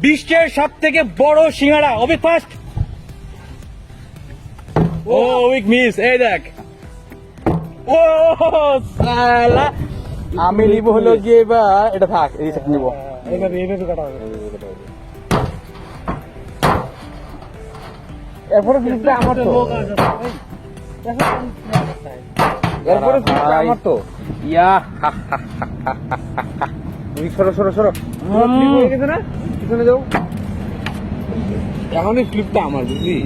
বিশ্বের সব থেকে বড় সিঙ্গাড়া। অবিক ফার্স্ট। ও অবিক মিস। এই দেখ। ও সালা, আমি নিব হলো গিয়ে এবার এটা থাক, এই সেট নিব। এইভাবে কাটা হবে। এরপরে ফিলিপটা আমার তো, এরপরে ফিলিপটা আমার তো। ইয়া তুমি সরো সরো সরো, ফ্লিপ হয়ে গেছে না, পিছনে যাও। এখনই ফ্লিপটা আমার, বুঝলি?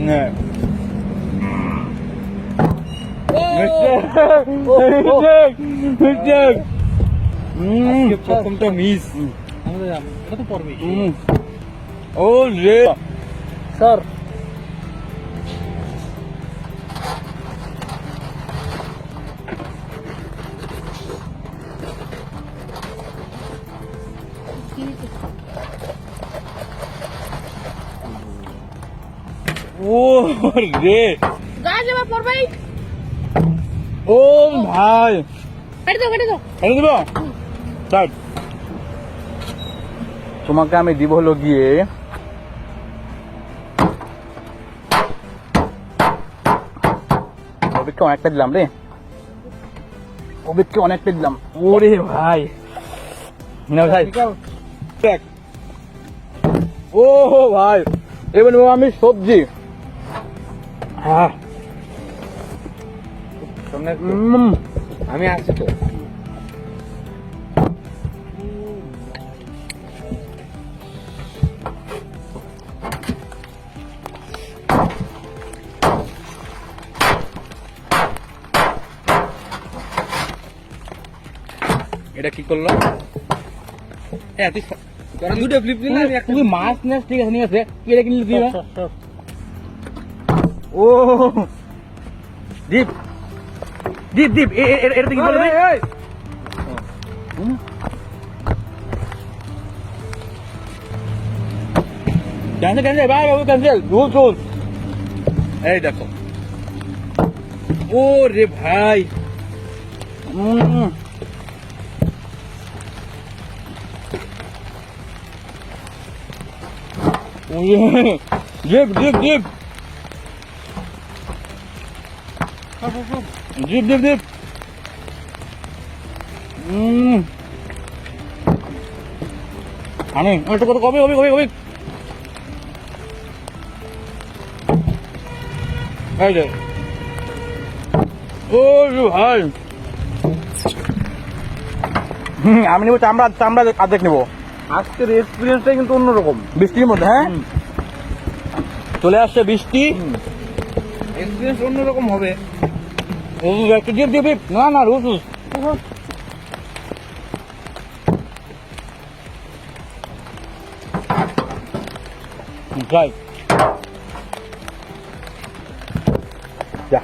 প্রথমটা মিস। এটা তো পড়বেই ও রে স্যার। ও রে গাছ এবার পড়বেই। ও ভাই, কেটে দাও কেটে দাও। এনে দিব। তোমাকে আমি দিব হলো গিয়ে অভিককে অনেকটা দিলাম রে, অভিককে অনেকটা দিলাম। ওরে ভাই না ভাই, দেখ। ও ভাই, এবার নেবো আমি সবজি। হ্যাঁ আমি আসছি তো। এটা কি করলো? হ্যাঁ তুই তোরা দুটো ফ্লিপ নিলে আমি একটা তুই মাছ নিস, ঠিক আছে, নিয়ে আসে তুই এটা কিনলি তুই। ও দীপ দীপ দীপ, এটা কি বলবি? ক্যান্সেল ক্যান্সেল ভাই, বাবু ক্যান্সেল, রুল রুল। এই দেখো, ও রে ভাই, জিপ জিপ জিপ জিপ জিপ জিপ। আমি একটু কত কবে কবে কবে কবে এই যে, ও রে ভাই। আমি নেবো চামড়া, চামড়া অর্ধেক নেবো। আজকের এক্সপিরিয়েন্সটা কিন্তু অন্যরকম। বৃষ্টির মধ্যে, হ্যাঁ চলে আসছে বৃষ্টি, এক্সপিরিয়েন্স অন্যরকম হবে। একটু জিপ জিপ। না না রুস রুস যাই যা